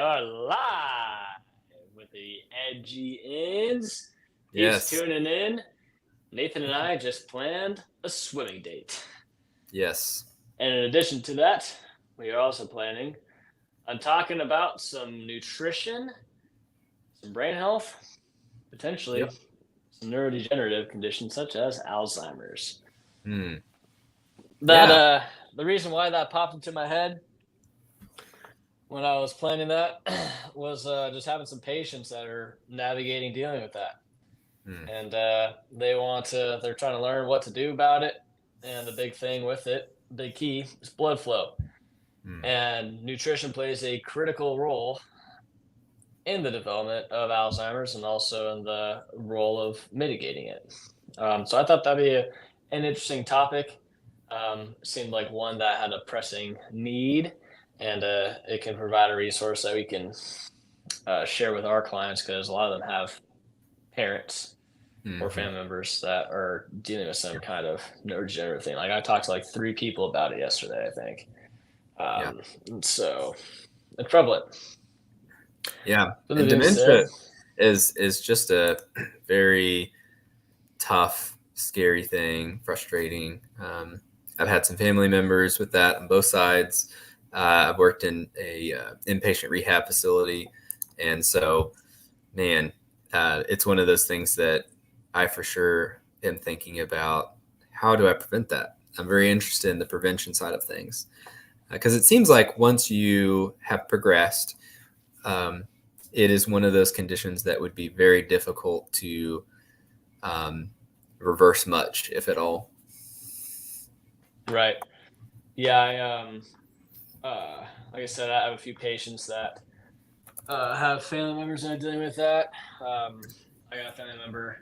are live with the Edgy Ins. He's Yes. tuning in. Nathan and I just planned a swimming date. Yes. And in addition to that, we are also planning on talking about some nutrition, some brain health, potentially Yep. some neurodegenerative conditions such as Alzheimer's. Hmm. That Yeah. the reason why that popped into my head when I was planning that was just having some patients that are navigating dealing with that. Hmm. And they're trying to learn what to do about it. And the big thing with it, big key, is blood flow. Hmm. And nutrition plays a critical role in the development of Alzheimer's and also in the role of mitigating it. So I thought that'd be an interesting topic. Seemed like one that had a pressing need, and it can provide a resource that we can share with our clients because a lot of them have parents or Hmm. family members that are dealing with some kind of neurodegenerative thing. Like I talked to like 3 people about it yesterday, I think. Yeah. So it's prevalent. Yeah. With that And being said, dementia is just a very tough, scary thing, frustrating. I've had some family members with that on both sides. I've worked in a inpatient rehab facility, and so, man, it's one of those things that I for sure am thinking about. How do I prevent that? I'm very interested in the prevention side of things because it seems like once you have progressed, um, it is one of those conditions that would be very difficult to um, reverse much, if at all. right. Yeah, like I said, I have a few patients that have family members that are dealing with that. I got a family member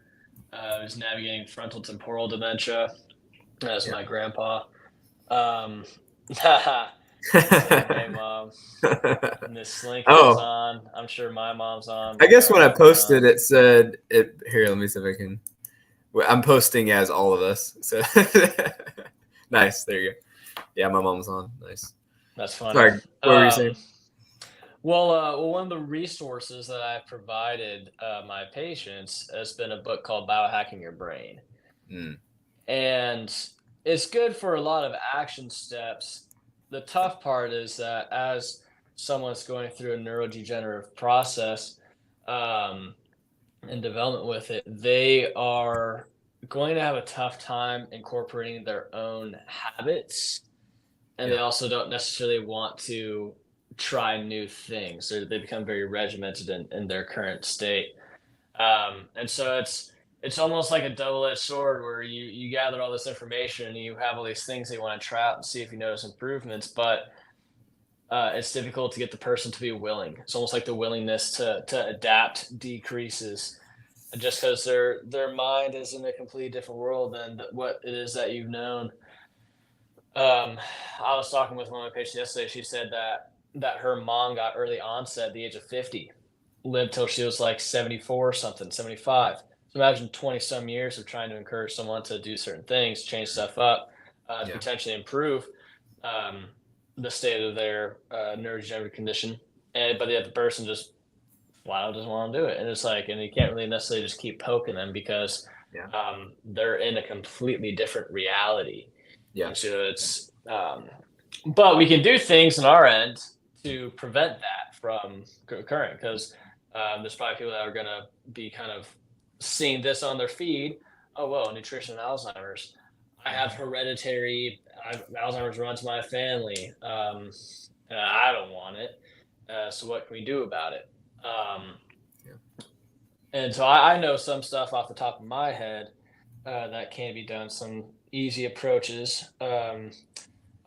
who's navigating frontal temporal dementia. That's Yeah. my grandpa. Um, saying, "Hey, mom, Miss Slinkard is Oh, on. I'm sure my mom's on. I My guess when I grandma's posted on." it said it here. Let me see if I can. I'm posting as all of us. So nice. There you go. Yeah, my mom's on. Nice. That's funny. Sorry. What were you saying? One of the resources that I've provided my patients has been a book called Biohacking Your Brain. Mm, And it's good for a lot of action steps. The tough part is that as someone's going through a neurodegenerative process um, and development with it, they are going to have a tough time incorporating their own habits. And they yeah. also don't necessarily want to try new things. They become very regimented in their current state. And so it's almost like a double-edged sword where you gather all this information and you have all these things that you want to try out and see if you notice improvements, but it's difficult to get the person to be willing. It's almost like the willingness to adapt decreases just because their mind is in a completely different world than what it is that you've known. Um, I was talking with one of my patients yesterday. She said that her mom got early onset at the age of 50, lived till she was like 74 or something, 75. So imagine 20 some years of trying to encourage someone to do certain things, change stuff up, to Yeah. potentially improve um, the state of their neurodegenerative condition. But yet the person just flat out doesn't want to do it. And it's like, and you can't really necessarily just keep poking them because Yeah. they're in a completely different reality. Yeah. And so but we can do things on our end to prevent that from occurring because there's probably people that are going to be kind of seeing this on their feed. Oh, well, nutrition and Alzheimer's. I have hereditary Alzheimer's runs my family. And I don't want it. So what can we do about it? Um, Yeah. and so I know some stuff off the top of my head that can be done, some easy approaches. I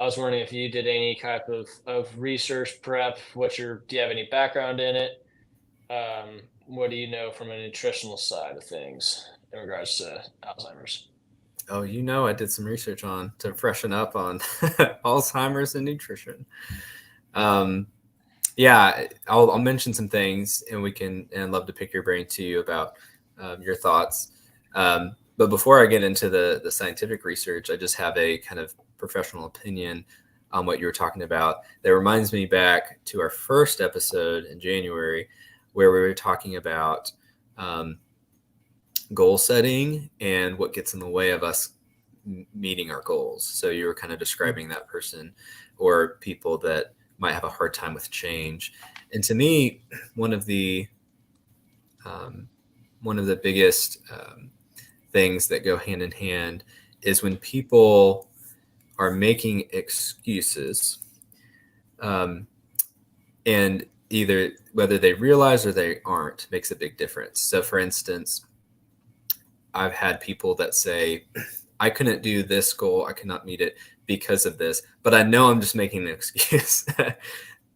was wondering if you did any type of research prep. Do you have any background in it? What do you know from a nutritional side of things in regards to Alzheimer's? Oh, I did some research on to freshen up on Alzheimer's and nutrition. Um, yeah, I'll mention some things, and and I'd love to pick your brain too about your thoughts. But before I get into the scientific research, I just have a kind of professional opinion. on what you were talking about. That reminds me back to our first episode in January, where we were talking about goal setting and what gets in the way of us meeting our goals. So you were kind of describing that person or people that might have a hard time with change. And to me, one of the biggest things that go hand in hand is when people are making excuses, and either whether they realize or they aren't makes a big difference. So for instance, I've had people that say, I couldn't do this goal, I cannot meet it because of this, but I know I'm just making an excuse.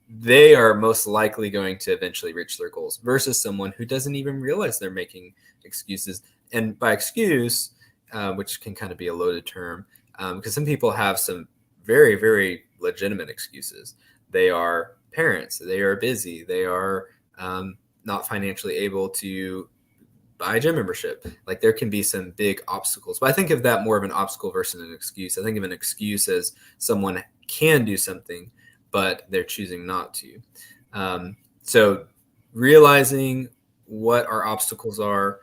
They are most likely going to eventually reach their goals versus someone who doesn't even realize they're making excuses. And by excuse, which can kind of be a loaded term, because some people have some very, very legitimate excuses. They are parents, they are busy, they are not financially able to buy a gym membership. Like there can be some big obstacles, but I think of that more of an obstacle versus an excuse. I think of an excuse as someone can do something, but they're choosing not to. So realizing what our obstacles are,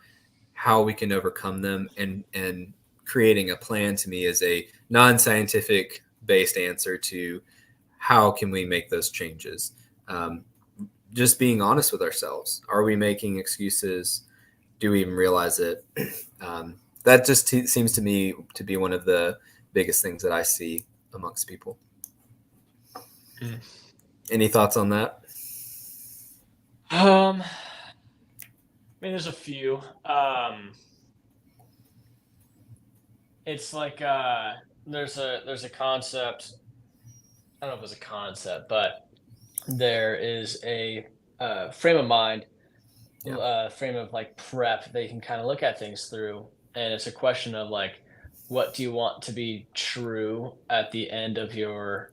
how we can overcome them, and creating a plan to me is a non-scientific based answer to how can we make those changes. Just being honest with ourselves. Are we making excuses? Do we even realize it? That just seems to me to be one of the biggest things that I see amongst people. Any thoughts on that? I mean, there's a few. It's like there's a concept. I don't know if it's a concept, but there is a frame of mind, frame of like prep that you can kind of look at things through, and it's a question of like, what do you want to be true at the end of your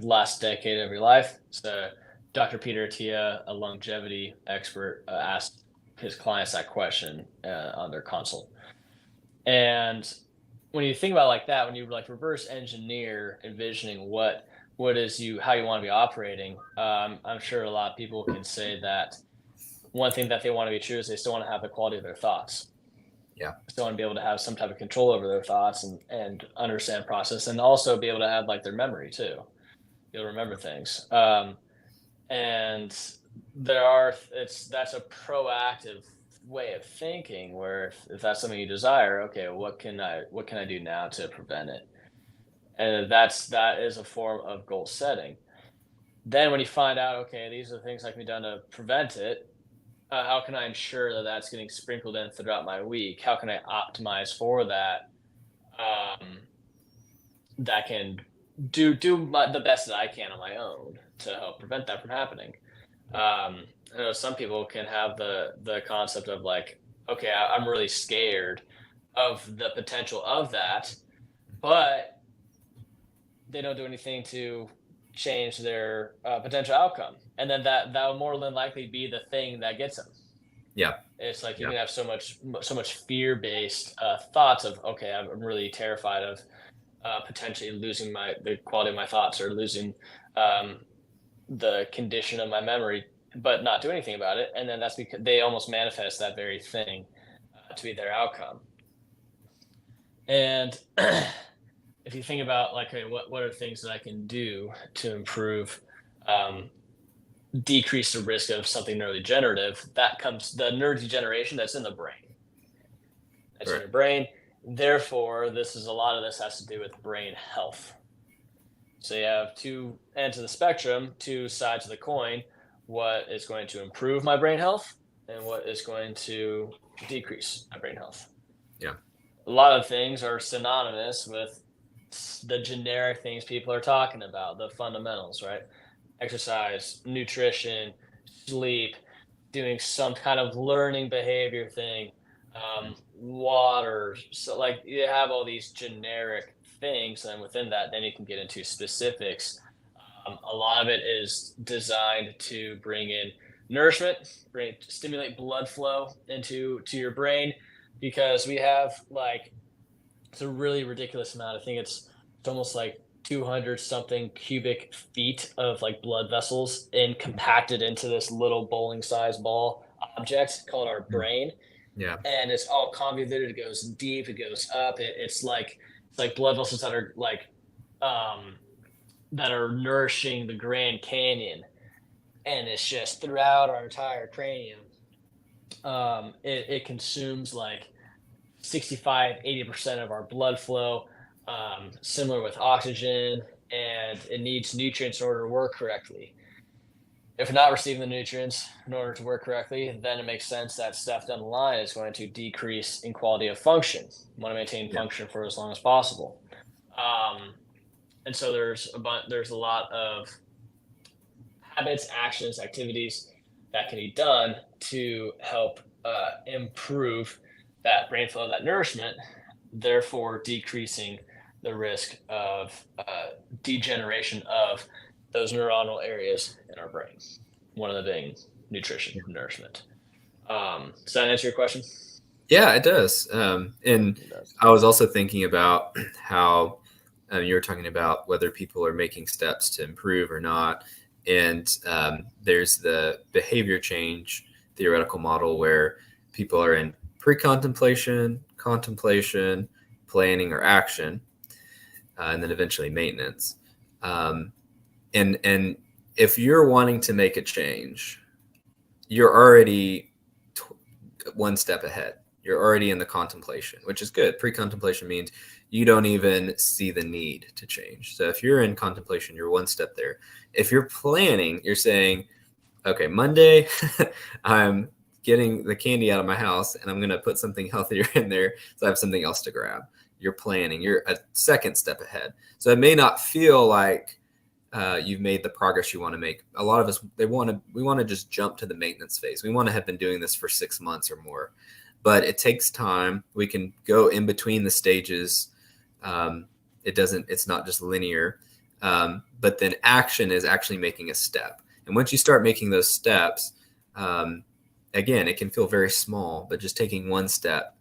last decade of your life? So Dr. Peter Attia, a longevity expert, asked his clients that question on their consult. And when you think about it like that, when you like reverse engineer envisioning what is how you want to be operating, I'm sure a lot of people can say that one thing that they want to be true is they still want to have the quality of their thoughts. Yeah. Still want to be able to have some type of control over their thoughts and understand process, and also be able to have like their memory too, be able to remember things. And that's a proactive way of thinking where if that's something you desire, okay, what can I do now to prevent it? And that is a form of goal setting. Then when you find out, okay, these are the things that can be done to prevent it, how can I ensure that that's getting sprinkled in throughout my week? How can I optimize for that? That can do the best that I can on my own to help prevent that from happening. I know some people can have the concept of like, okay, I'm really scared of the potential of that, but they don't do anything to change their potential outcome, and then that will more than likely be the thing that gets them. Yeah. It's like you can have so much fear-based thoughts of, okay, I'm really terrified of potentially losing the quality of my thoughts or losing the condition of my memory, but not do anything about it. And then that's because they almost manifest that very thing to be their outcome. And if you think about like, okay, what are things that I can do to improve, decrease the risk of something neurodegenerative, that comes the neurodegeneration that's in the brain. That's in your brain. Therefore, a lot of this has to do with brain health. So you have two ends of the spectrum, two sides of the coin. What is going to improve my brain health and what is going to decrease my brain health. Yeah. A lot of things are synonymous with the generic things people are talking about, the fundamentals, right? Exercise, nutrition, sleep, doing some kind of learning behavior thing, water. So like you have all these generic things, and within that, then you can get into specifics. A lot of it is designed to bring in nourishment, stimulate blood flow to your brain, because we have like it's a really ridiculous amount. I think it's almost like 200 something cubic feet of like blood vessels and compacted into this little bowling sized ball object called our Mm. brain. Yeah. And it's all convoluted. It goes deep, it goes up. It's like blood vessels that are like um that are nourishing the Grand Canyon. And it's just throughout our entire cranium. It consumes like 65-80% of our blood flow, similar with oxygen, and it needs nutrients in order to work correctly. If we're not receiving the nutrients in order to work correctly, then it makes sense that stuff down the line is going to decrease in quality of function. We want to maintain Yeah. function for as long as possible. Um, and so there's a lot of habits, actions, activities that can be done to help improve that brain flow, that nourishment, therefore decreasing the risk of degeneration of those neuronal areas in our brain. One of the being nutrition, nourishment. Does that answer your question? Yeah, it does. And It does. I was also thinking about how you were talking about whether people are making steps to improve or not. And there's the behavior change theoretical model where people are in pre-contemplation, contemplation, planning, or action, and then eventually maintenance. And if you're wanting to make a change, you're already one step ahead. You're already in the contemplation, which is good. Pre-contemplation means you don't even see the need to change. So if you're in contemplation, you're one step there. If you're planning, you're saying, okay, Monday, I'm getting the candy out of my house and I'm going to put something healthier in there so I have something else to grab. You're planning. You're a second step ahead. So it may not feel like you've made the progress you want to make. A lot of us, we want to just jump to the maintenance phase. We want to have been doing this for 6 months or more, but it takes time. We can go in between the stages. It's not just linear, but then action is actually making a step. And once you start making those steps, again, it can feel very small, but just taking one step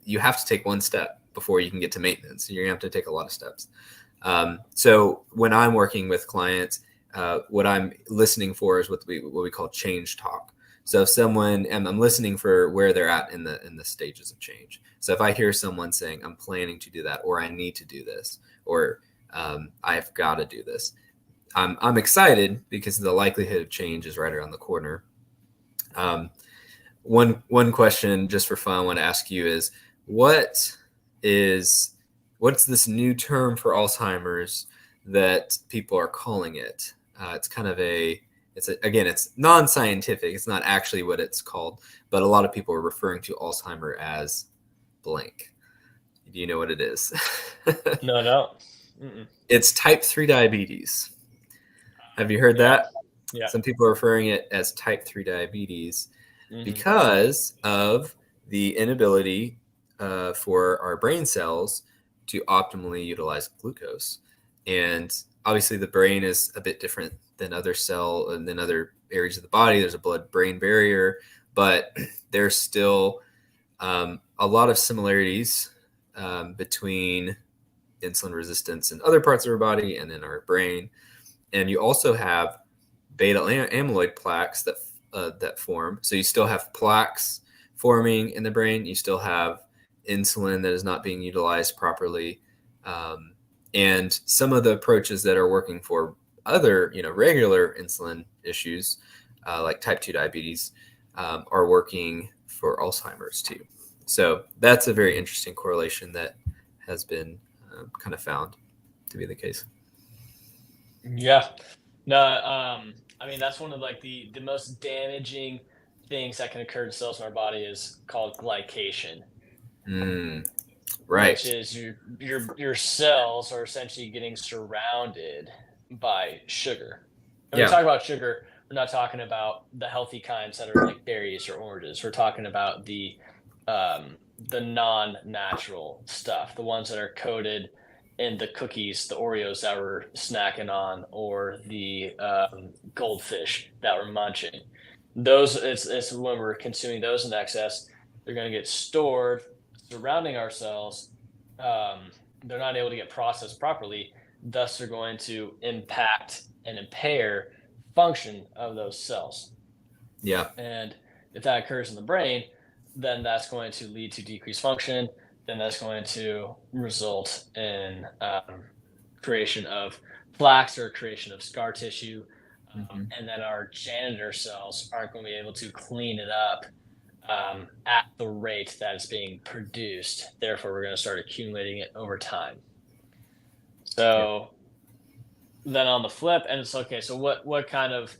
you have to take one step before you can get to maintenance. You're gonna have to take a lot of steps. So when I'm working with clients, what I'm listening for is what we call change talk. So if I'm listening for where they're at in the stages of change. So if I hear someone saying, I'm planning to do that, or I need to do this, or I've got to do this, I'm excited because the likelihood of change is right around the corner. One question just for fun I want to ask you is, what's this new term for Alzheimer's that people are calling it? It's kind of it's non-scientific. It's not actually what it's called, but a lot of people are referring to Alzheimer as blank. Do you know what it is? No, no. Mm-mm. It's type 3 diabetes. Have you heard Yeah. that? Yeah. Some people are referring it as type 3 diabetes Mm-hmm. because of the inability for our brain cells to optimally utilize glucose. And obviously the brain is a bit different than other areas of the body. There's a blood-brain barrier, but there's still a lot of similarities between insulin resistance in other parts of our body and in our brain. And you also have beta amyloid plaques that form. So you still have plaques forming in the brain. You still have insulin that is not being utilized properly. And some of the approaches that are working for other, regular insulin issues, like type 2 diabetes, are working for Alzheimer's too. So that's a very interesting correlation that has been kind of found to be the case. Yeah. No, I mean that's one of like the most damaging things that can occur to cells in our body is called glycation. Right. Which is your cells are essentially getting surrounded by sugar. And when we talk about sugar, we're not talking about the healthy kinds that are like berries or oranges. We're talking about the non-natural stuff, the ones that are coated in the cookies, the Oreos that we're snacking on, or the goldfish that we're munching. Those it's when we're consuming those in excess, they're going to get stored surrounding our cells, they're not able to get processed properly. Thus, they're going to impact and impair function of those cells. Yeah. And if that occurs in the brain, then that's going to lead to decreased function. Then that's going to result in creation of plaques or creation of scar tissue. Hmm. And then our janitor cells aren't going to be able to clean it up at the rate that it's being produced. Therefore, we're going to start accumulating it over time. So then on the flip, and it's okay. So what kind of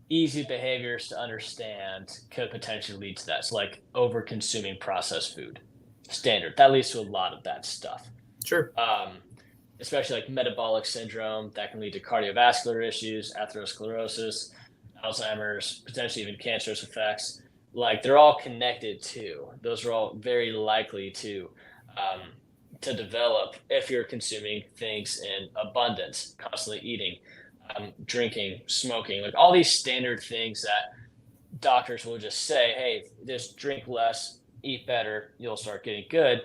easy behaviors to understand could potentially lead to that? So like over consuming processed food, standard that leads to a lot of bad stuff. Sure. Especially like metabolic syndrome that can lead to cardiovascular issues, atherosclerosis, Alzheimer's, potentially even cancerous effects. Like they're all connected too. Those are all very likely to develop if you're consuming things in abundance, constantly eating, drinking, smoking, like all these standard things that doctors will just say, hey, just drink less, eat better, you'll start getting good.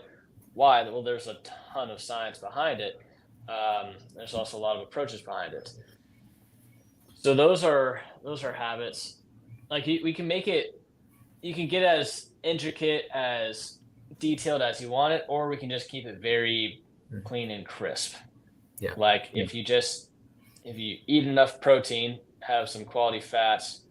Why? Well, there's a ton of science behind it. There's also a lot of approaches behind it. So those are habits. Like we can make it, you can get as intricate as detailed as you want it, or we can just keep it very clean and crisp. Yeah. Like if you eat enough protein, have some quality fats,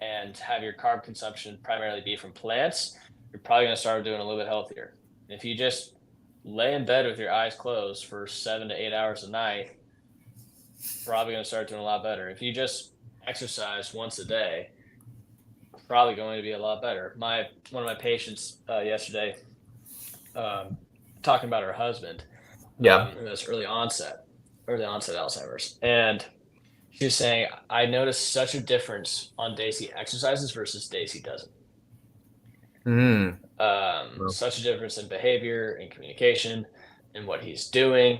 and have your carb consumption primarily be from plants, you're probably going to start doing a little bit healthier. If you just lay in bed with your eyes closed for 7 to 8 hours a night, probably going to start doing a lot better. If you just exercise once a day, probably going to be a lot better. One of my patients yesterday, talking about her husband, who has early onset Alzheimer's, and she was saying, I noticed such a difference on days he exercises versus days he doesn't. Such a difference in behavior, in communication, in what he's doing,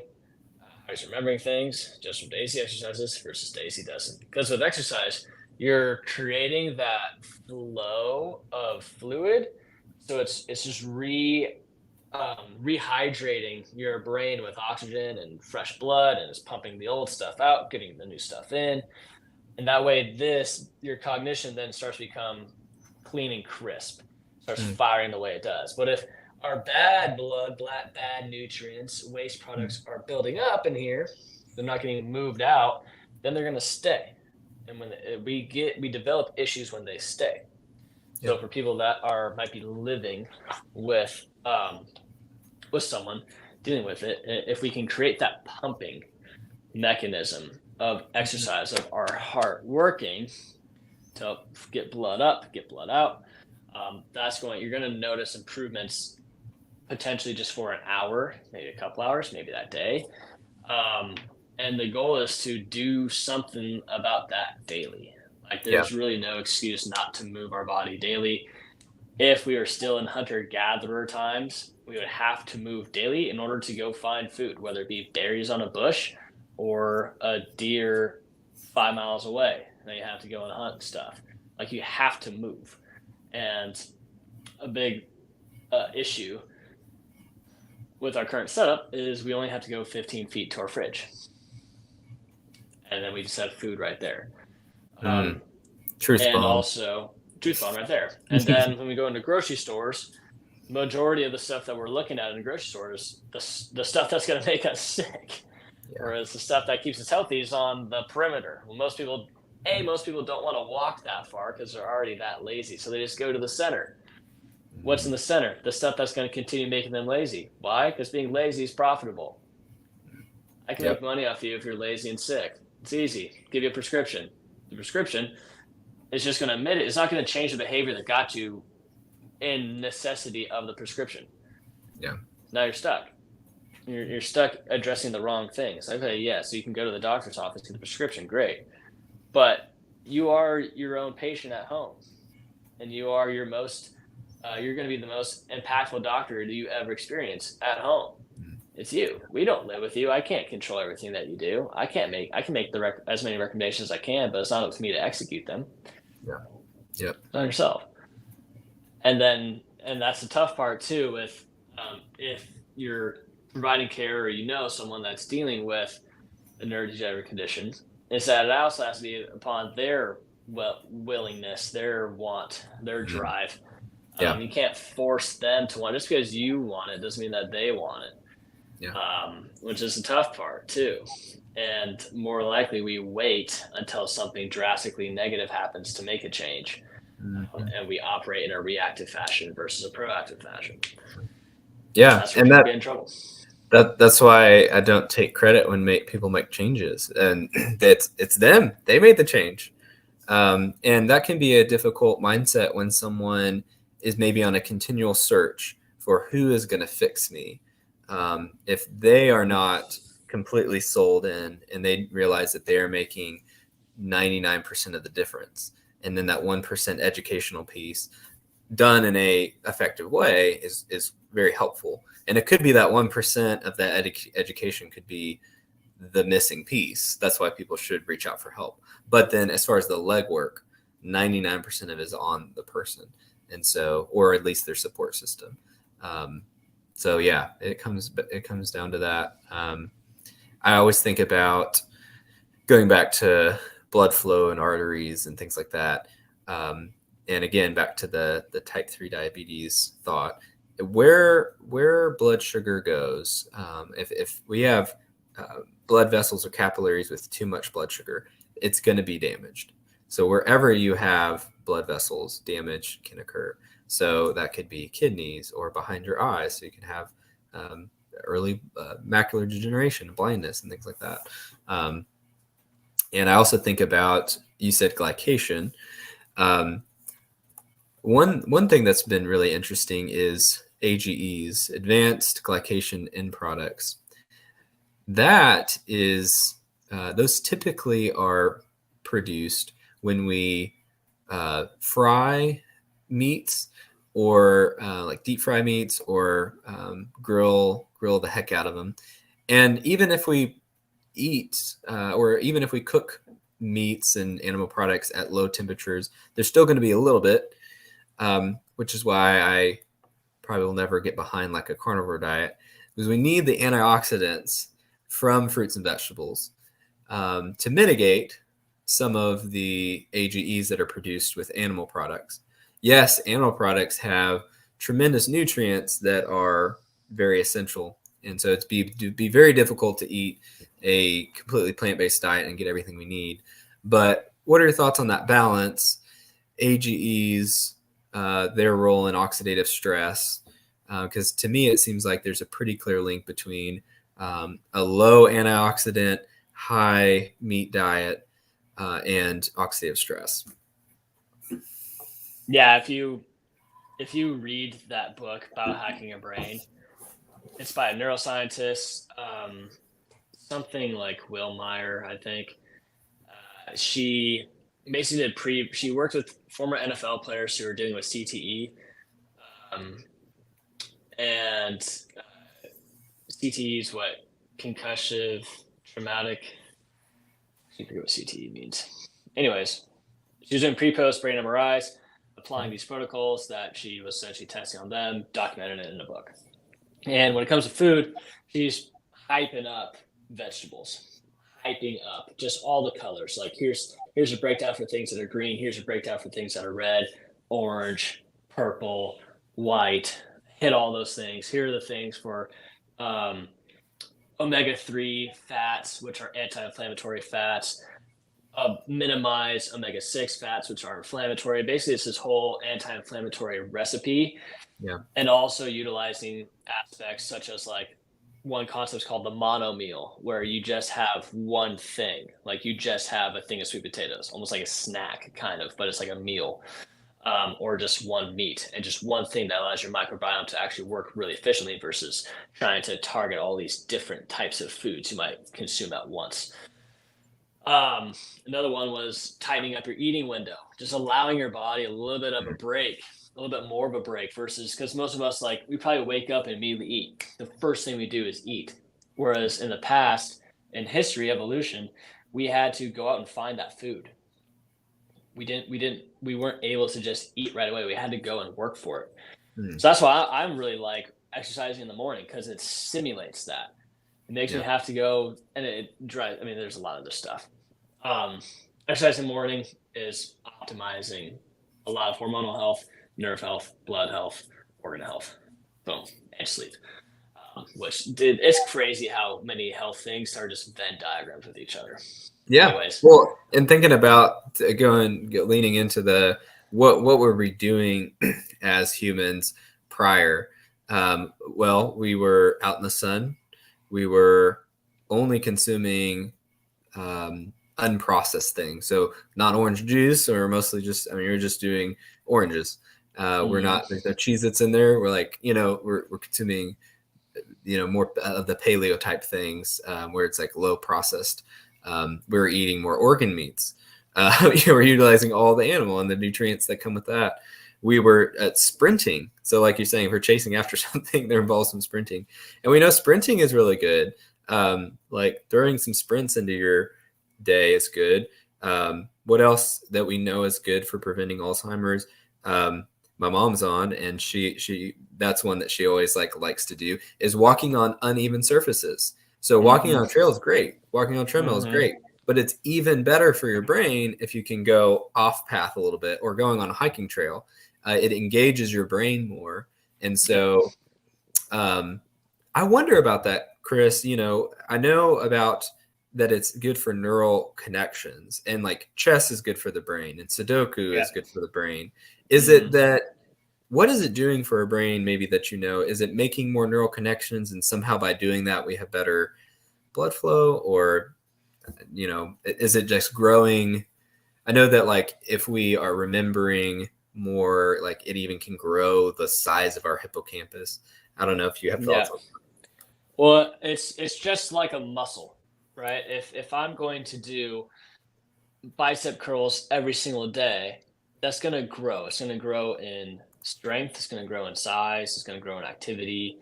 how he's remembering things, just from days he exercises versus days he doesn't. Because with exercise, you're creating that flow of fluid, so it's just rehydrating your brain with oxygen and fresh blood, and it's pumping the old stuff out, getting the new stuff in, and that way your cognition then starts to become clean and crisp, starts firing the way it does. But if our bad blood, bad nutrients, waste products are building up in here, they're not getting moved out, then they're going to stay. And when we develop issues when they stay. So for people that might be living with someone dealing with it, if we can create that pumping mechanism of exercise, of our heart working to get blood up, get blood out, you're going to notice improvements potentially just for an hour, maybe a couple hours, maybe that day. And the goal is to do something about that daily. Like there's really no excuse not to move our body daily. If we are still in hunter-gatherer times, we would have to move daily in order to go find food, whether it be berries on a bush or a deer 5 miles away. Then you have to go and hunt and stuff. Like you have to move. And a big issue with our current setup is we only have to go 15 feet to our fridge. And then we just have food right there. Truth and bomb. Also, truth bomb right there. And then when we go into grocery stores, majority of the stuff that we're looking at in grocery stores, the stuff that's going to make us sick, whereas the stuff that keeps us healthy is on the perimeter. Well, most people don't want to walk that far because they're already that lazy, so they just go to the center. What's in the center? The stuff that's going to continue making them lazy. Why? Because being lazy is profitable. I can make money off you if you're lazy and sick. It's easy. Give you a prescription. The prescription is just going to admit it. It's not going to change the behavior that got you in necessity of the prescription. Yeah. Now you're stuck. You're stuck addressing the wrong things. Okay, so you can go to the doctor's office, get the prescription, great. But you are your own patient at home, and you are you're going to be the most impactful doctor that you ever experience at home. It's you. We don't live with you. I can't control everything that you do. I can make as many recommendations as I can, but it's not up to me to execute them. It's on yourself. And that's the tough part too. With if you're providing care, or someone that's dealing with a neurodegenerative condition, is that it also has to be upon their willingness, their want, their Mm. drive. Yeah. You can't force them to want. Just because you want it doesn't mean that they want it, Yeah. which is the tough part too. And more likely, we wait until something drastically negative happens to make a change, Mhm. and we operate in a reactive fashion versus a proactive fashion. Yeah, That's where and people get in trouble. that's why I don't take credit when people make changes, and it's them. They made the change, and that can be a difficult mindset when someone is maybe on a continual search for who is going to fix me. If they are not completely sold in, and they realize that they are making 99% of the difference, and then that 1% educational piece done in a effective way is very helpful. And it could be that 1% of that education could be the missing piece. That's why people should reach out for help. But then as far as the legwork, 99% of it is on the person. And so, or at least their support system. So yeah, it comes down to that. I always think about going back to blood flow and arteries and things like that. And again, back to the type 3 diabetes thought, where blood sugar goes, if we have blood vessels or capillaries with too much blood sugar, it's going to be damaged. So wherever you have blood vessels, damage can occur. So that could be kidneys or behind your eyes. So you can have early macular degeneration, blindness, and things like that. And I also think about, you said glycation. Um, one thing that's been really interesting is AGEs, advanced glycation end products. That is, those typically are produced when we fry meats, or like deep fry meats, or grill the heck out of them. And even if we eat, or even if we cook meats and animal products at low temperatures, there's still going to be a little bit, which is why I probably will never get behind like a carnivore diet, because we need the antioxidants from fruits and vegetables to mitigate some of the AGEs that are produced with animal products. Yes, animal products have tremendous nutrients that are very essential, and so it'd be very difficult to eat a completely plant-based diet and get everything we need. But what are your thoughts on that balance? AGEs, their role in oxidative stress, because to me it seems like there's a pretty clear link between a low antioxidant, high meat diet, and oxidative stress. Yeah, if you read that book, Biohacking a Brain, it's by a neuroscientist, something like Will Meyer, I think. She basically she worked with former NFL players who were dealing with CTE, um, and CTE is what, concussive traumatic. I forget what CTE means. Anyways, she was doing pre-post brain MRIs, applying these protocols that she was essentially testing on them, documented it in a book. And when it comes to food, she's hyping up vegetables, hyping up just all the colors. Like here's a breakdown for things that are green. Here's a breakdown for things that are red, orange, purple, white. Hit all those things. Here are the things for um, omega-3 fats, which are anti-inflammatory fats. Minimize omega-6 fats, which are inflammatory. Basically, it's this whole anti-inflammatory recipe, Yeah. and also utilizing aspects such as like one concept is called the mono meal, where you just have one thing, like you just have a thing of sweet potatoes, almost like a snack kind of, but it's like a meal, or just one meat and just one thing that allows your microbiome to actually work really efficiently versus trying to target all these different types of foods you might consume at once. Another one was tightening up your eating window, just allowing your body a little bit of a break, a little bit more of a break versus, because most of us, like, we probably wake up and immediately eat. The first thing we do is eat. Whereas in the past, in history, evolution, we had to go out and find that food. We weren't able to just eat right away. We had to go and work for it. Mm. So that's why I'm really like exercising in the morning because it simulates that. It makes me Yeah. have to go, and it drives. I mean, there's a lot of this stuff. Um, Exercise in the morning is optimizing a lot of hormonal health, nerve health, blood health, organ health, boom, and sleep. It's crazy how many health things are just Venn diagrams with each other. Yeah. Anyways, Well, and thinking about leaning into what were we doing as humans prior? Well, we were out in the sun. We were only consuming unprocessed things. So not orange juice, or mostly just, I mean, you're just doing oranges. We're not, there's no Cheez-Its in there. We're like, we're consuming, more of the paleo type things, where it's like low processed. We're eating more organ meats. We're utilizing all the animal and the nutrients that come with that. We were sprinting. So like you're saying, if we're chasing after something, there involves some sprinting. And we know sprinting is really good. Like throwing some sprints into your day is good. What else that we know is good for preventing Alzheimer's? My mom's on, and she that's one that she always likes to do, is walking on uneven surfaces. So walking on a trail is great. Walking on a treadmill is great. But it's even better for your brain if you can go off path a little bit, or going on a hiking trail. It engages your brain more. And so I wonder about that, Chris. I know about that it's good for neural connections, and like chess is good for the brain, and Sudoku is good for the brain. Is it that, what is it doing for a brain maybe that, is it making more neural connections, and somehow by doing that we have better blood flow? Or is it just growing? I know that like if we are remembering more, like it even can grow the size of our hippocampus. I don't know if you have yeah. thoughts on Well, it's just like a muscle, right? If I'm going to do bicep curls every single day, that's going to grow. It's going to grow in strength. It's going to grow in size. It's going to grow in activity.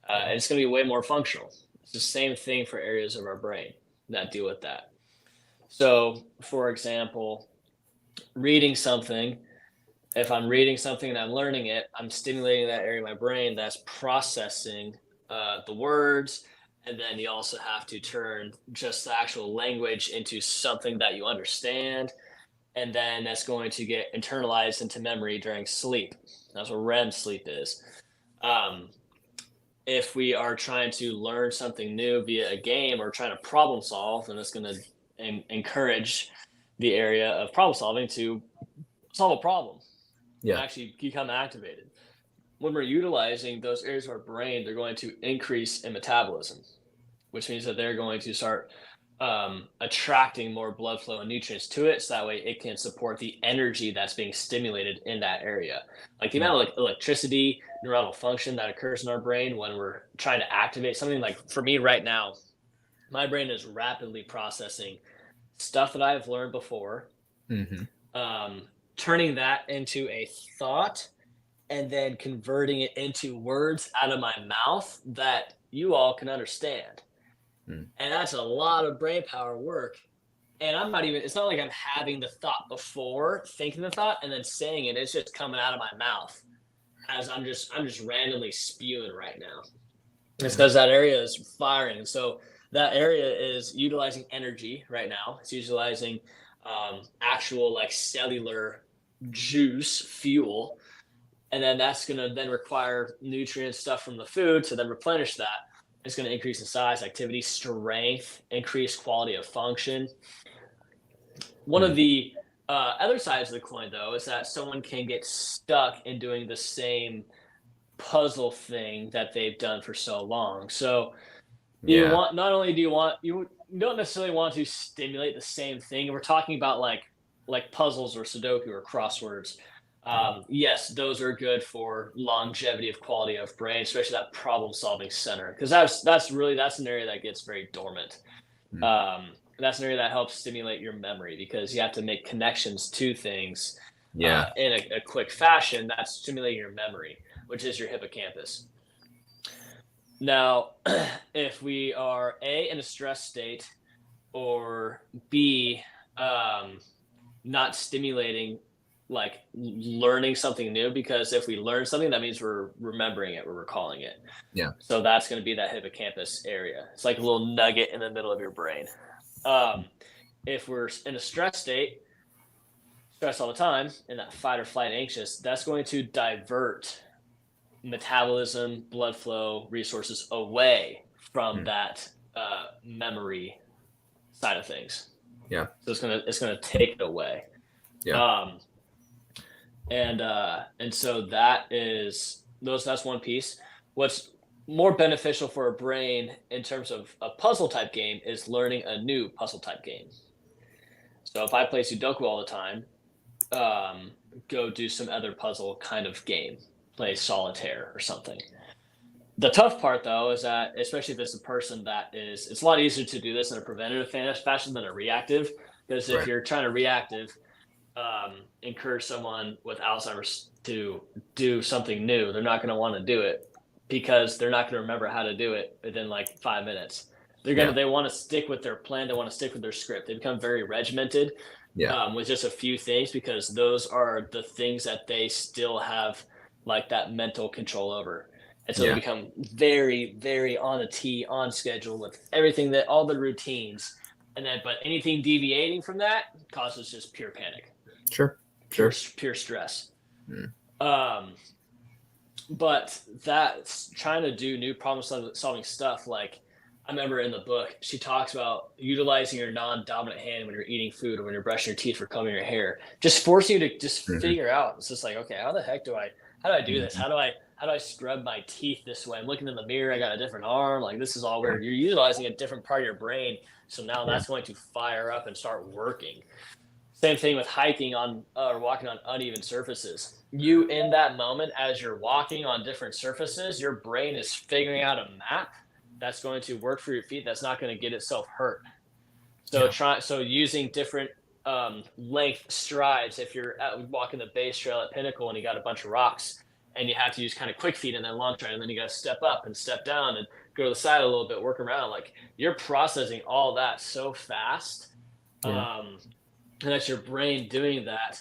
And it's going to be way more functional. It's the same thing for areas of our brain that deal with that. So, for example, reading something, if I'm reading something and I'm learning it, I'm stimulating that area of my brain that's processing the words. And then you also have to turn just the actual language into something that you understand. And then that's going to get internalized into memory during sleep. That's what REM sleep is. Um, if we are trying to learn something new via a game or trying to problem solve, then it's going to encourage the area of problem solving to solve a problem and Yeah. actually become activated. When we're utilizing those areas of our brain, they're going to increase in metabolism, which means that they're going to start attracting more blood flow and nutrients to it, so that way it can support the energy that's being stimulated in that area. Like the amount of electricity, neuronal function that occurs in our brain when we're trying to activate something. Like for me right now, my brain is rapidly processing stuff that I've learned before, turning that into a thought, and then converting it into words out of my mouth that you all can understand. And that's a lot of brain power work. And I'm not even, it's not like I'm having the thought before thinking the thought and then saying it. It's just coming out of my mouth as I'm just randomly spewing right now. It's because that area is firing. So that area is utilizing energy right now. It's utilizing actual like cellular juice fuel. And then that's going to then require nutrient stuff from the food to then replenish that. It's going to increase in size, activity, strength, increase quality of function. One of the other sides of the coin, though, is that someone can get stuck in doing the same puzzle thing that they've done for so long. So you want, not only do you don't necessarily want to stimulate the same thing. We're talking about like puzzles or Sudoku or crosswords. Yes, those are good for longevity of quality of brain, especially that problem solving center, because that's an area that gets very dormant. That's an area that helps stimulate your memory because you have to make connections to things in a quick fashion. That's stimulating your memory, which is your hippocampus. Now, if we are A, in a stress state, or B, not stimulating like learning something new, because if we learn something, that means we're remembering it, we're recalling it. Yeah. So that's going to be that hippocampus area. It's like a little nugget in the middle of your brain. Um, if we're in a stress state, stress all the time, in that fight or flight anxious, that's going to divert metabolism, blood flow, resources away from Mm. that memory side of things. Yeah. So it's gonna take it away. Yeah. Um, and so that's one piece. What's more beneficial for a brain in terms of a puzzle type game is learning a new puzzle type game. So if I play Sudoku all the time, um, go do some other puzzle kind of game, play solitaire or something. The tough part, though, is that especially if it's a person that is, it's a lot easier to do this in a preventative fashion than a reactive. Because if Right. you're trying to reactive, encourage someone with Alzheimer's to do something new, they're not going to want to do it because they're not going to remember how to do it within like 5 minutes. Yeah. They want to stick with their plan. They want to stick with their script. They become very regimented Yeah. with just a few things because those are the things that they still have like that mental control over. And so they Yeah. become very, very on the tee, on schedule with everything, that all the routines. And then, but anything deviating from that causes just pure panic, Sure. Sure. pure stress. Mm. Um, but that's trying to do new problem solving stuff. Like I remember in the book, she talks about utilizing your non-dominant hand when you're eating food or when you're brushing your teeth or combing your hair, just forcing you to just Mhm. figure out. It's just like, okay, how the heck how do I do this? Mhm. How do I scrub my teeth this way? I'm looking in the mirror. I got a different arm. Like this is all Yeah. weird. You're utilizing a different part of your brain. So now Yeah. that's going to fire up and start working. Same thing with hiking on or walking on uneven surfaces. You in that moment, as you're walking on different surfaces, your brain is figuring out a map that's going to work for your feet. That's not going to get itself hurt. Yeah. So using different length strides. If you're walking the base trail at Pinnacle and you got a bunch of rocks, and you have to use kind of quick feet and then long stride, and then you got to step up and step down and go to the side a little bit, work around. Like you're processing all that so fast. Yeah. And that's your brain doing that,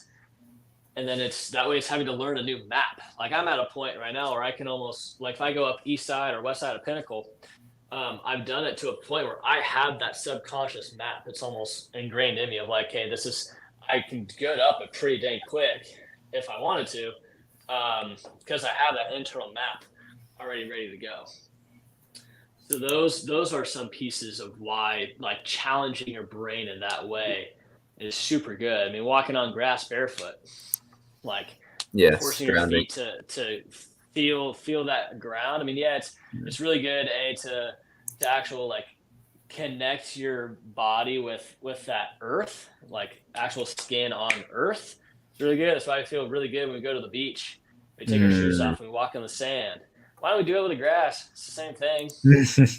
and then it's that way it's having to learn a new map. Like I'm at a point right now where I can almost, like if I go up east side or west side of Pinnacle, I've done it to a point where I have that subconscious map. It's almost ingrained in me of like, hey, this is, I can get up it pretty dang quick if I wanted to, because I have that internal map already ready to go. So those are some pieces of why like challenging your brain in that way is super good. I mean, walking on grass barefoot, like Yes. forcing your Grounding. feet to feel that ground. I mean, yeah, Mm. it's really good to actual like connect your body with that earth, like actual skin on earth. It's really good. That's why I feel really good when we go to the beach. We take our shoes Mm. off and we walk on the sand. Why don't we do it with the grass? It's the same thing.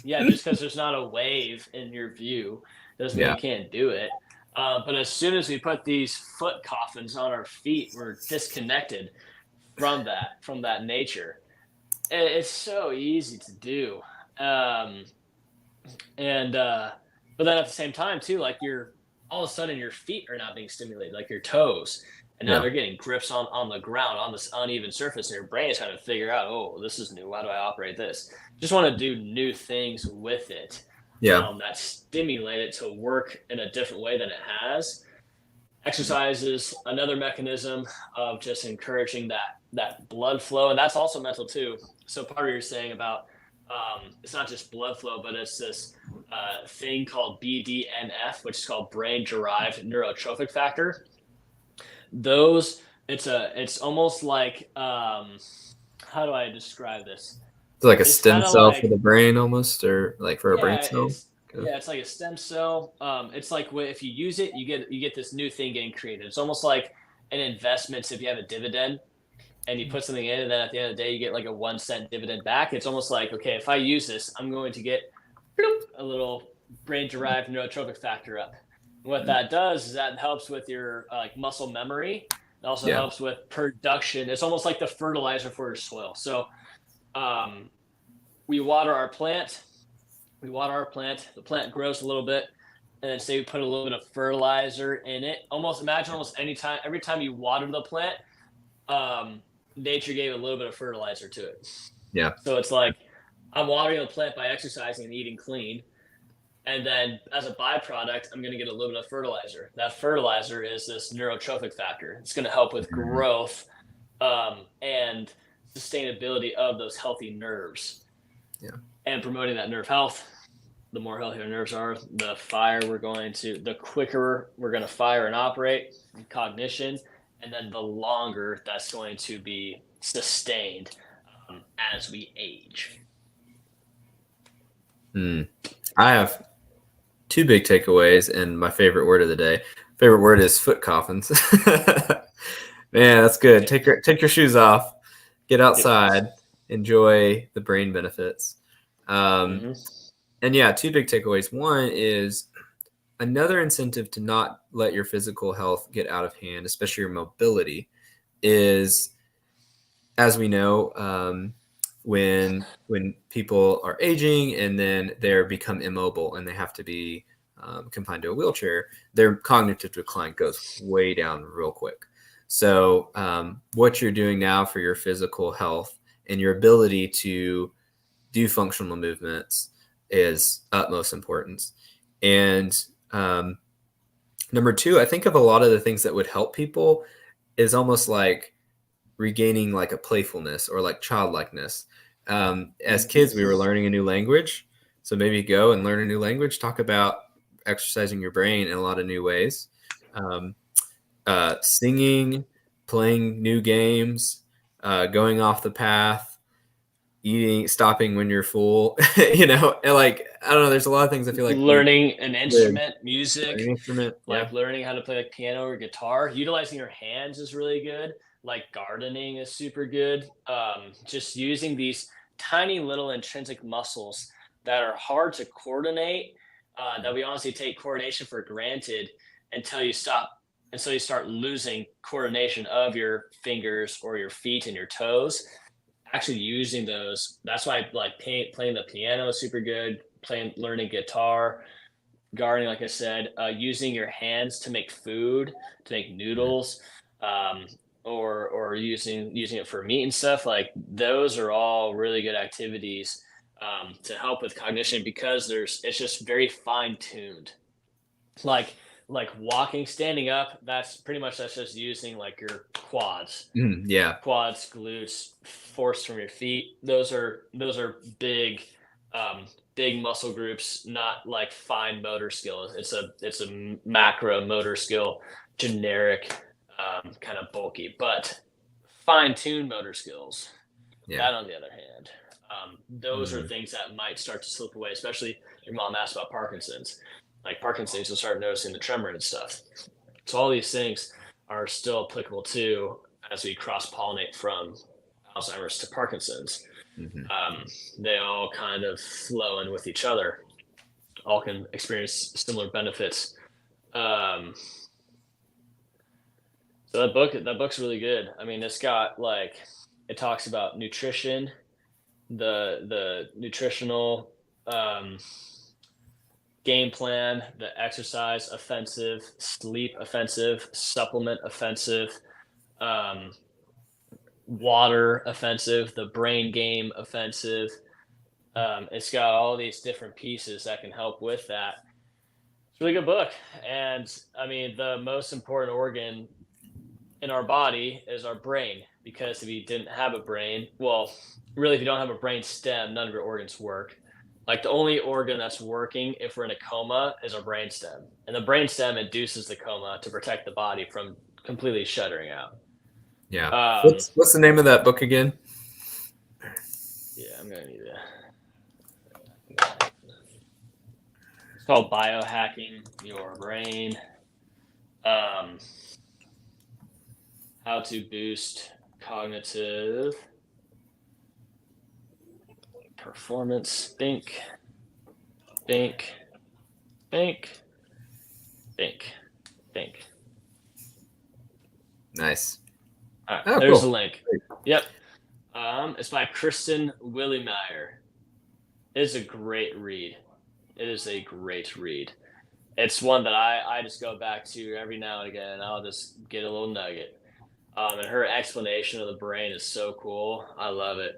Yeah, just because there's not a wave in your view doesn't mean Yeah. you can't do it. But as soon as we put these foot coffins on our feet, we're disconnected from that nature. It's so easy to do, um, and but then at the same time too, like you're all of a sudden your feet are not being stimulated, like your toes, and now Yeah. they're getting grips on the ground on this uneven surface, and your brain is trying to figure out, oh, this is new. How do I operate this? Just want to do new things with it, Yeah. that stimulate it to work in a different way than it has. Exercise is another mechanism of just encouraging that blood flow, and that's also mental too. So part of you're saying about it's not just blood flow, but it's this thing called BDNF, which is called brain derived neurotrophic factor. Those it's almost like how do I describe this? It's like a It's stem kind of cell for the like, brain almost, or like for a brain yeah, cell. Okay. it's like a stem cell. It's like if you use it, you get this new thing getting created. It's almost like an investment. So if you have a dividend and you put something in, and then at the end of the day you get like a 1 cent dividend back. It's almost like, okay, if I use this, I'm going to get a little brain derived neurotrophic factor up. What that does is that helps with your like muscle memory. It also Yeah. helps with production. It's almost like the fertilizer for your soil. So um, we water our plant. The plant grows a little bit. and then say we put a little bit of fertilizer in it. Imagine every time you water the plant, nature gave a little bit of fertilizer to it. Yeah. So it's like I'm watering the plant by exercising and eating clean. And then as a byproduct, I'm going to get a little bit of fertilizer. That fertilizer is this neurotrophic factor. It's going to help with Mhm. growth and sustainability of those healthy nerves. Yeah. And promoting that nerve health. The more healthy our nerves are, the quicker we're going to fire and operate, cognition, and then the longer that's going to be sustained as we age. I have two big takeaways, and my favorite word of the day. Favorite word is foot coffins. Man, that's good. Take your shoes off, get outside, enjoy the brain benefits. And yeah, two big takeaways. One is another incentive to not let your physical health get out of hand, especially your mobility, is, as we know, when people are aging and then they become immobile and they have to be confined to a wheelchair, their cognitive decline goes way down real quick. So what you're doing now for your physical health and your ability to do functional movements is utmost importance. And number two, I think of a lot of the things that would help people is almost like regaining like a playfulness or like childlikeness. As kids, we were learning a new language. So maybe go and learn a new language, talk about exercising your brain in a lot of new ways. Singing, playing new games, going off the path, eating, stopping when you're full, and like, I don't know, there's a lot of things I feel like learning an instrument, learn music, an instrument. like learning how to play like piano or guitar. Utilizing your hands is really good. Like gardening is super good. Just using these tiny little intrinsic muscles that are hard to coordinate, that we honestly take coordination for granted until you start losing coordination of your fingers or your feet and your toes. Actually using those, that's why like playing the piano is super good. Learning guitar, gardening, like I said, using your hands to make food, to make noodles, or using it for meat and stuff. Like those are all really good activities to help with cognition, because it's just very fine tuned. Like walking, standing up. That's just using like your quads, Yeah. glutes, force from your feet. Those are big, big muscle groups, not like fine motor skills. It's a macro motor skill, generic, kind of bulky, but fine-tuned motor skills. Yeah. That, on the other hand, those are things that might start to slip away, especially your mom asked about Parkinson's. Like Parkinson's, you'll start noticing the tremor and stuff. So all these things are still applicable too as we cross-pollinate from Alzheimer's to Parkinson's. They all kind of flow in with each other. All can experience similar benefits. So that book's really good. I mean, it talks about nutrition, the nutritional game plan, the exercise offensive, sleep offensive, supplement offensive, water offensive, the brain game offensive. It's got all these different pieces that can help with that. It's a really good book. And I mean, the most important organ in our body is our brain, because if you didn't have a brain, well, really, if you don't have a brain stem, none of your organs work. Like the only organ that's working if we're in a coma is our brain stem, and the brain stem induces the coma to protect the body from completely shuttering out. Yeah. What's the name of that book again? Yeah, I'm gonna need it. It's called Biohacking Your Brain. How to boost cognitive performance. Think. Nice. All right, there's the link. Yep. It's by Kristen Willimeyer. It is a great read. it's one that I just go back to every now and again. I'll just get a little nugget. And her explanation of the brain is so cool. I love it.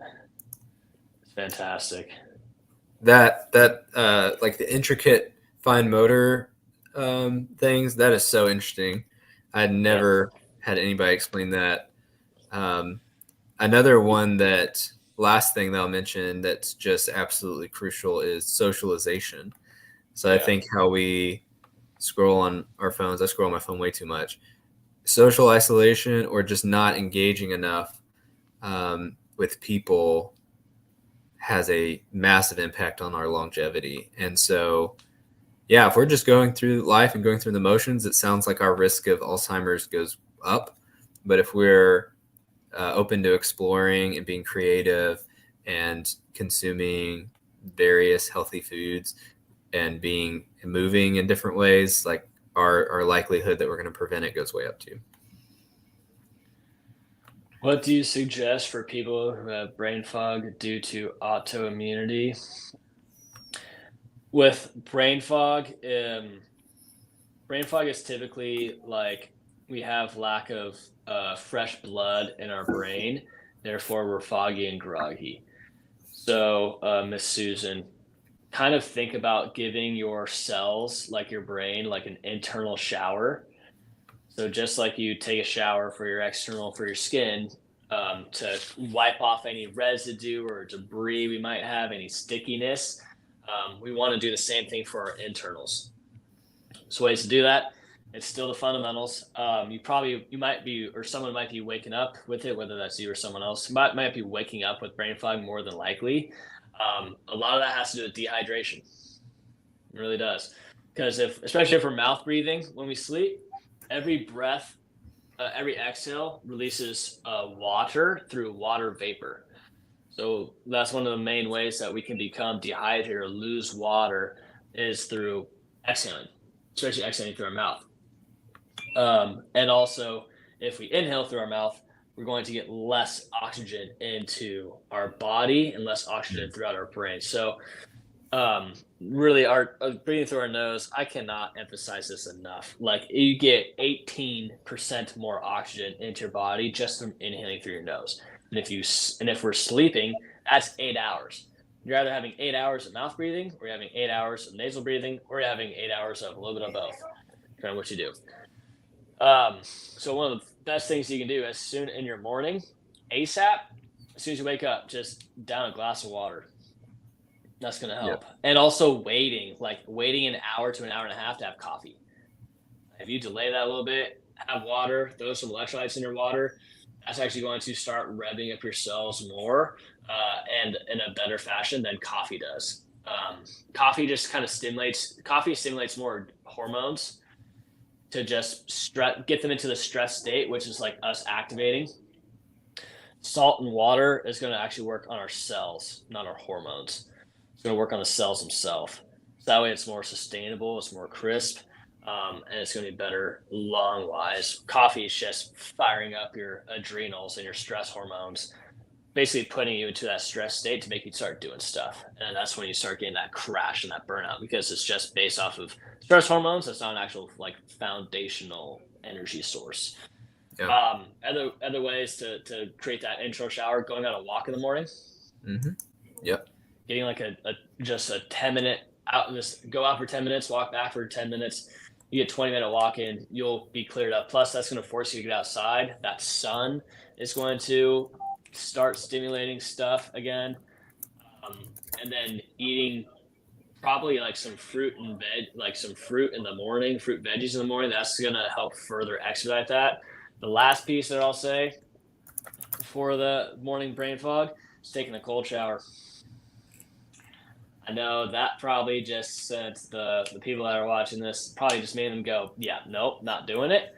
It's fantastic. That like the intricate fine motor things, that is so interesting. I had Yeah. never had anybody explain that. Another one that last thing that I'll mention that's just absolutely crucial is socialization. So I Yeah. think how we scroll on our phones, I scroll on my phone way too much. Social isolation or just not engaging enough with people has a massive impact on our longevity. And so, yeah, if we're just going through life and going through the motions, it sounds like our risk of Alzheimer's goes up. But if we're open to exploring and being creative and consuming various healthy foods and being moving in different ways, like our likelihood that we're going to prevent it goes way up too. What do you suggest for people who have brain fog due to autoimmunity? With brain fog is typically like we have lack of fresh blood in our brain, therefore we're foggy and groggy. So, Miss Susan, kind of think about giving your cells, like your brain, like an internal shower. So just like you take a shower for your external for your skin, to wipe off any residue or debris we might have, any stickiness, we want to do the same thing for our internals. So ways to do that. It's still the fundamentals. You might be, or someone might be waking up with it, whether that's you or someone else, might be waking up with brain fog more than likely. A lot of that has to do with dehydration. It really does. Because especially if we're mouth breathing when we sleep, every breath, every exhale releases water through water vapor. So that's one of the main ways that we can become dehydrated or lose water is through exhaling, especially exhaling through our mouth. And also, if we inhale through our mouth, we're going to get less oxygen into our body and less oxygen throughout our brain. So, really, our breathing through our nose, I cannot emphasize this enough. Like, you get 18% more oxygen into your body just from inhaling through your nose. And if we're sleeping, that's 8 hours. You're either having 8 hours of mouth breathing, or you're having 8 hours of nasal breathing, or you're having 8 hours of a little bit of both, depending on what you do. So one of the best things you can do as soon in your morning, ASAP, as soon as you wake up, just down a glass of water. That's going to help. Yep. And also waiting an hour to an hour and a half to have coffee. If you delay that a little bit, have water, throw some electrolytes in your water, that's actually going to start revving up your cells more and in a better fashion than coffee does. Coffee stimulates more hormones to just get them into the stress state, which is like us activating. Salt and water is going to actually work on our cells, not our hormones. It's going to work on the cells themselves. So that way it's more sustainable, it's more crisp, and it's going to be better lung wise. Coffee is just firing up your adrenals and your stress hormones, basically putting you into that stress state to make you start doing stuff. And that's when you start getting that crash and that burnout, because it's just based off of stress hormones. It's not an actual like foundational energy source. Yeah. Other ways to create that intro shower, going on a walk in the morning. Mm-hmm. Yep. Getting like just a 10-minute out, just go out for 10 minutes, walk back for 10 minutes. You get 20-minute walk in, you'll be cleared up. Plus, that's going to force you to get outside. That sun is going to start stimulating stuff again. And then eating probably like some fruit and some fruit in the morning, fruit veggies in the morning. That's going to help further expedite that. The last piece that I'll say for the morning brain fog is taking a cold shower. I know that probably just sent the people that are watching this probably just made them go, yeah, nope, not doing it.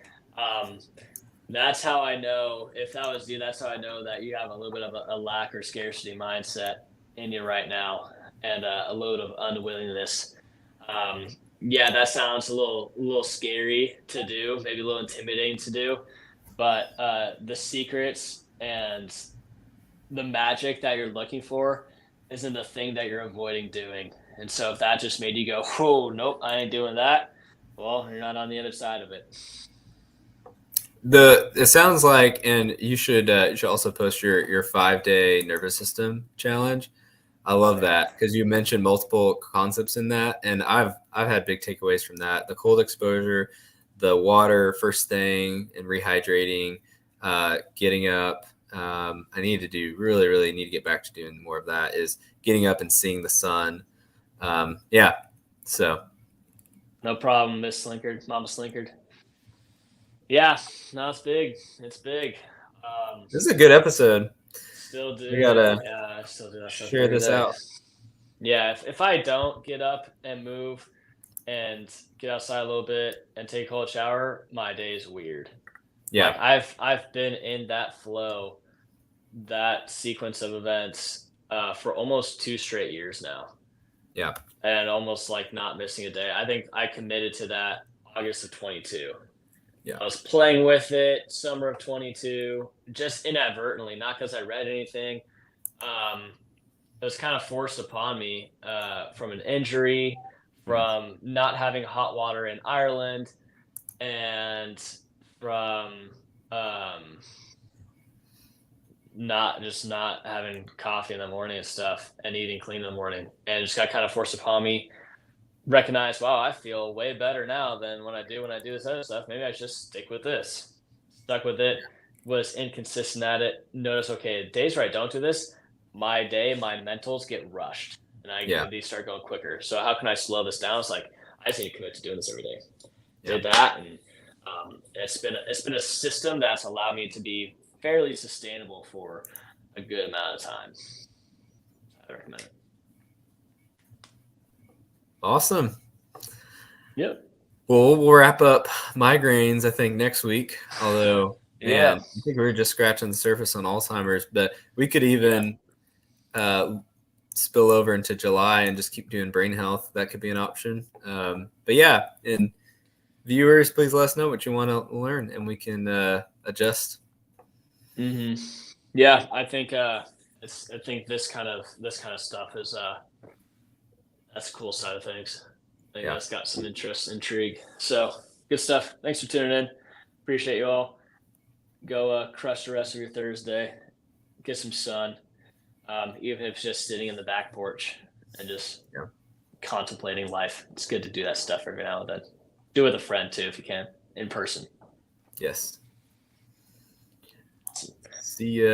That's how I know, if that was you, that's how I know that you have a little bit of a lack or scarcity mindset in you right now, and a load of unwillingness. Yeah, that sounds a little scary to do, maybe a little intimidating to do, but the secrets and the magic that you're looking for isn't the thing that you're avoiding doing. And so if that just made you go, whoa, nope, I ain't doing that, Well, you're not on the other side of it. It sounds like, and you should also post your 5 day nervous system challenge. I Oh love yeah. that because you mentioned multiple concepts in that, and I've had big takeaways from that. The cold exposure, the water first thing, and rehydrating, getting up. I need to do really need to get back to doing more of that. Is getting up and seeing the sun. Yeah, so No problem, Miss Slinkard, Mama Slinkard. Yeah, no, it's big. It's big. this is a good episode. Still do We it. gotta Yeah, I still do that stuff share every this day. out. Yeah, if I don't get up and move and get outside a little bit and take a cold shower, my day is weird. Like Yeah, I've been in that flow, that sequence of events for almost 2 straight years now, yeah, and almost like not missing a day. I think I committed to that August of 22. yeah, I was playing with it summer of 22, just inadvertently, not because I read anything. Um, it was kind of forced upon me from an injury, mm, from not having hot water in Ireland, and from um, not having coffee in the morning and stuff, and eating clean in the morning, and it just got kind of forced upon me. Recognize, wow, I feel way better now than when I do this other stuff. Maybe I should just stick with this. Stuck with it, was inconsistent at it. Notice, okay, days where I don't do this, my mentals get rushed yeah, and these start going quicker. So how can I slow this down? It's like I just need to commit to doing this every day. yeah. Did that, and it's been a system that's allowed me to be fairly sustainable for a good amount of time. I recommend it. Awesome. Yep. Well, we'll wrap up migraines, I think, next week. Although, Yeah. man, I think we are just scratching the surface on Alzheimer's, but we could Yeah. even uh, spill over into July and just keep doing brain health. That could be an option. But yeah, and viewers, please let us know what you want to learn, and we can adjust. Hmm. Yeah, I think I think this kind of stuff is that's a cool side of things. I think Yeah, that's got some interest, intrigue. So good stuff. Thanks for tuning in. Appreciate you all. Go crush the rest of your Thursday. Get some sun. Even if it's just sitting in the back porch and just yeah, contemplating life. It's good to do that stuff every now and then. Do it with a friend too if you can, in person. yes. See ya.